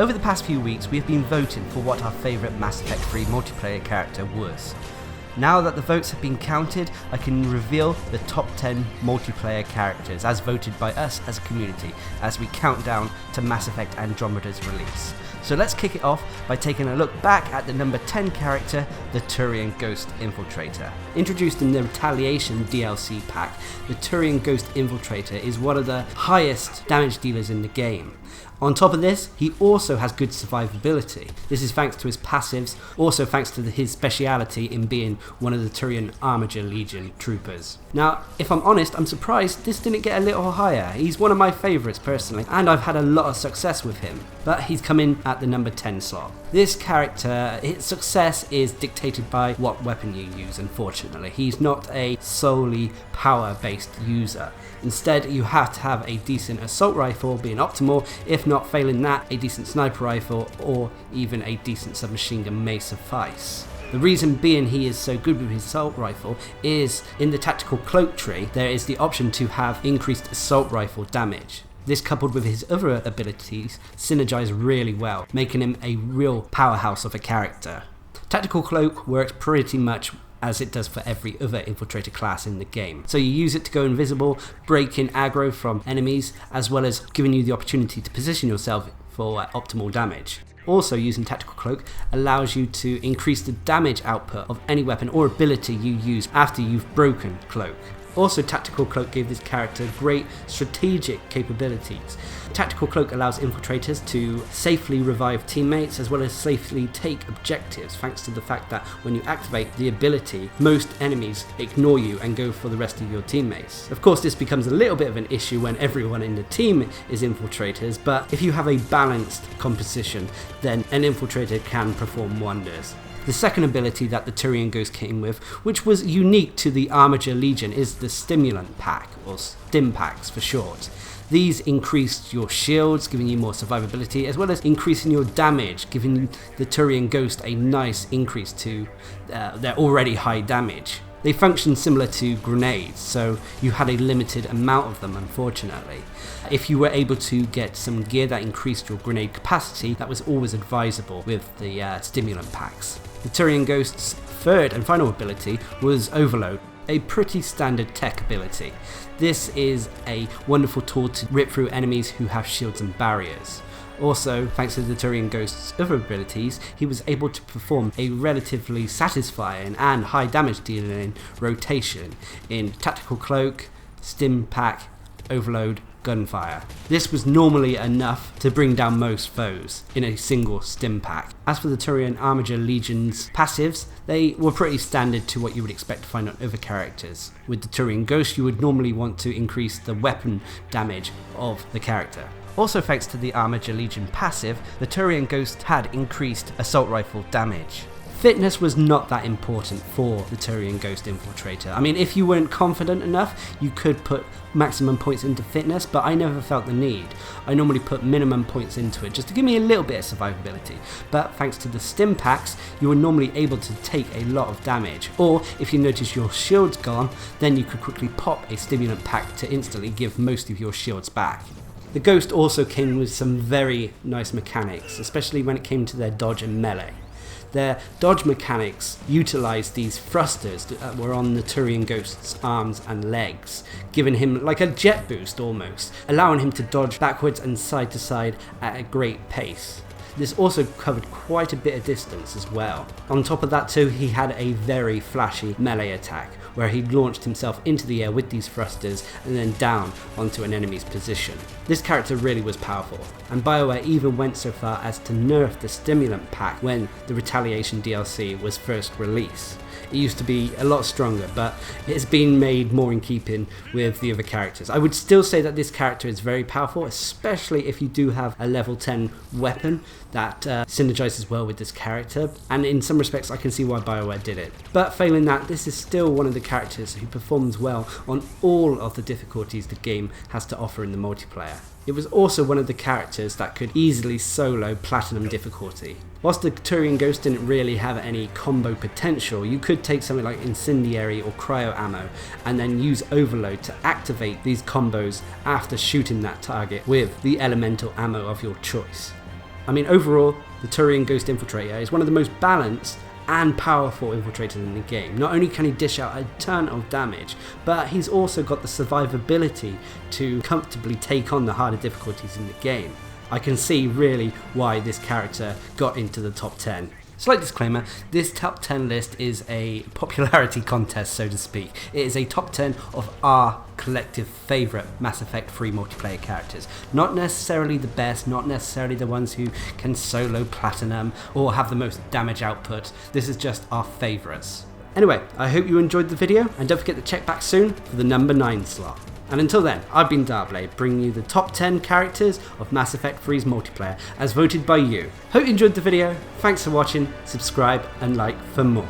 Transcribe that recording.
Over the past few weeks, we have been voting for what our favourite Mass Effect 3 multiplayer character was. Now that the votes have been counted, I can reveal the top 10 multiplayer characters as voted by us as a community as we count down to Mass Effect Andromeda's release. So let's kick it off by taking a look back at the number 10 character, the Turian Ghost Infiltrator. Introduced in the Retaliation DLC pack, the Turian Ghost Infiltrator is one of the highest damage dealers in the game. On top of this, he also has good survivability. This is thanks to his passives, also thanks to his speciality in being one of the Turian Armiger Legion troopers. Now, if I'm honest, I'm surprised this didn't get a little higher. He's one of my favourites personally, and I've had a lot of success with him, but he's come in at the number 10 slot. This character, his success is dictated by what weapon you use, unfortunately. He's not a solely power-based user. Instead, you have to have a decent assault rifle being optimal, if not failing that, a decent sniper rifle or even a decent submachine gun may suffice. The reason being he is so good with his assault rifle is in the tactical cloak tree there is the option to have increased assault rifle damage. This coupled with his other abilities synergize really well, making him a real powerhouse of a character. Tactical cloak works pretty much as it does for every other infiltrator class in the game. So you use it to go invisible, break in aggro from enemies, as well as giving you the opportunity to position yourself for optimal damage. Also, using Tactical Cloak allows you to increase the damage output of any weapon or ability you use after you've broken Cloak. Also, Tactical Cloak gave this character great strategic capabilities. Tactical Cloak allows infiltrators to safely revive teammates as well as safely take objectives, thanks to the fact that when you activate the ability, most enemies ignore you and go for the rest of your teammates. Of course, this becomes a little bit of an issue when everyone in the team is infiltrators, but if you have a balanced composition, then an infiltrator can perform wonders. The second ability that the Turian Ghost came with, which was unique to the Armiger Legion, is the Stimulant Pack, or Stim Packs for short. These increased your shields, giving you more survivability, as well as increasing your damage, giving the Turian Ghost a nice increase to their already high damage. They function similar to grenades, so you had a limited amount of them, unfortunately. If you were able to get some gear that increased your grenade capacity, that was always advisable with the stimulant packs. The Turian Ghost's third and final ability was Overload, a pretty standard tech ability. This is a wonderful tool to rip through enemies who have shields and barriers. Also, thanks to the Turian Ghost's other abilities, he was able to perform a relatively satisfying and high damage dealing rotation in Tactical Cloak, Stim Pack, Overload, Gunfire. This was normally enough to bring down most foes in a single Stim Pack. As for the Turian Armiger Legion's passives, they were pretty standard to what you would expect to find on other characters. With the Turian Ghost, you would normally want to increase the weapon damage of the character. Also, thanks to the Armiger Legion passive, the Turian Ghost had increased assault rifle damage. Fitness was not that important for the Turian Ghost Infiltrator. I mean, if you weren't confident enough, you could put maximum points into fitness, but I never felt the need. I normally put minimum points into it, just to give me a little bit of survivability. But thanks to the Stim Packs, you were normally able to take a lot of damage. Or, if you notice your shield's gone, then you could quickly pop a Stimulant Pack to instantly give most of your shields back. The Ghost also came with some very nice mechanics, especially when it came to their dodge and melee. Their dodge mechanics utilised these thrusters that were on the Turian Ghost's arms and legs, giving him like a jet boost almost, allowing him to dodge backwards and side to side at a great pace. This also covered quite a bit of distance as well. On top of that too, he had a very flashy melee attack, where he launched himself into the air with these thrusters and then down onto an enemy's position. This character really was powerful, and BioWare even went so far as to nerf the Stimulant Pack when the Retaliation DLC was first released. It used to be a lot stronger, but it's been made more in keeping with the other characters. I would still say that this character is very powerful, especially if you do have a level 10 weapon that synergizes well with this character, and in some respects I can see why BioWare did it. But failing that, this is still one of the characters who performs well on all of the difficulties the game has to offer in the multiplayer. It was also one of the characters that could easily solo Platinum difficulty. Whilst the Turian Ghost didn't really have any combo potential, you could take something like Incendiary or Cryo Ammo and then use Overload to activate these combos after shooting that target with the elemental ammo of your choice. I mean, overall, the Turian Ghost Infiltrator is one of the most balanced and powerful infiltrators in the game. Not only can he dish out a ton of damage, but he's also got the survivability to comfortably take on the harder difficulties in the game. I can see really why this character got into the top 10. Slight disclaimer, this top 10 list is a popularity contest, so to speak. It is a top 10 of our collective favourite Mass Effect 3 multiplayer characters. Not necessarily the best, not necessarily the ones who can solo platinum or have the most damage output. This is just our favourites. Anyway, I hope you enjoyed the video, and don't forget to check back soon for the number 9 slot. And until then, I've been Darcblade, bringing you the top 10 characters of Mass Effect 3's multiplayer, as voted by you. Hope you enjoyed the video, thanks for watching, subscribe and like for more.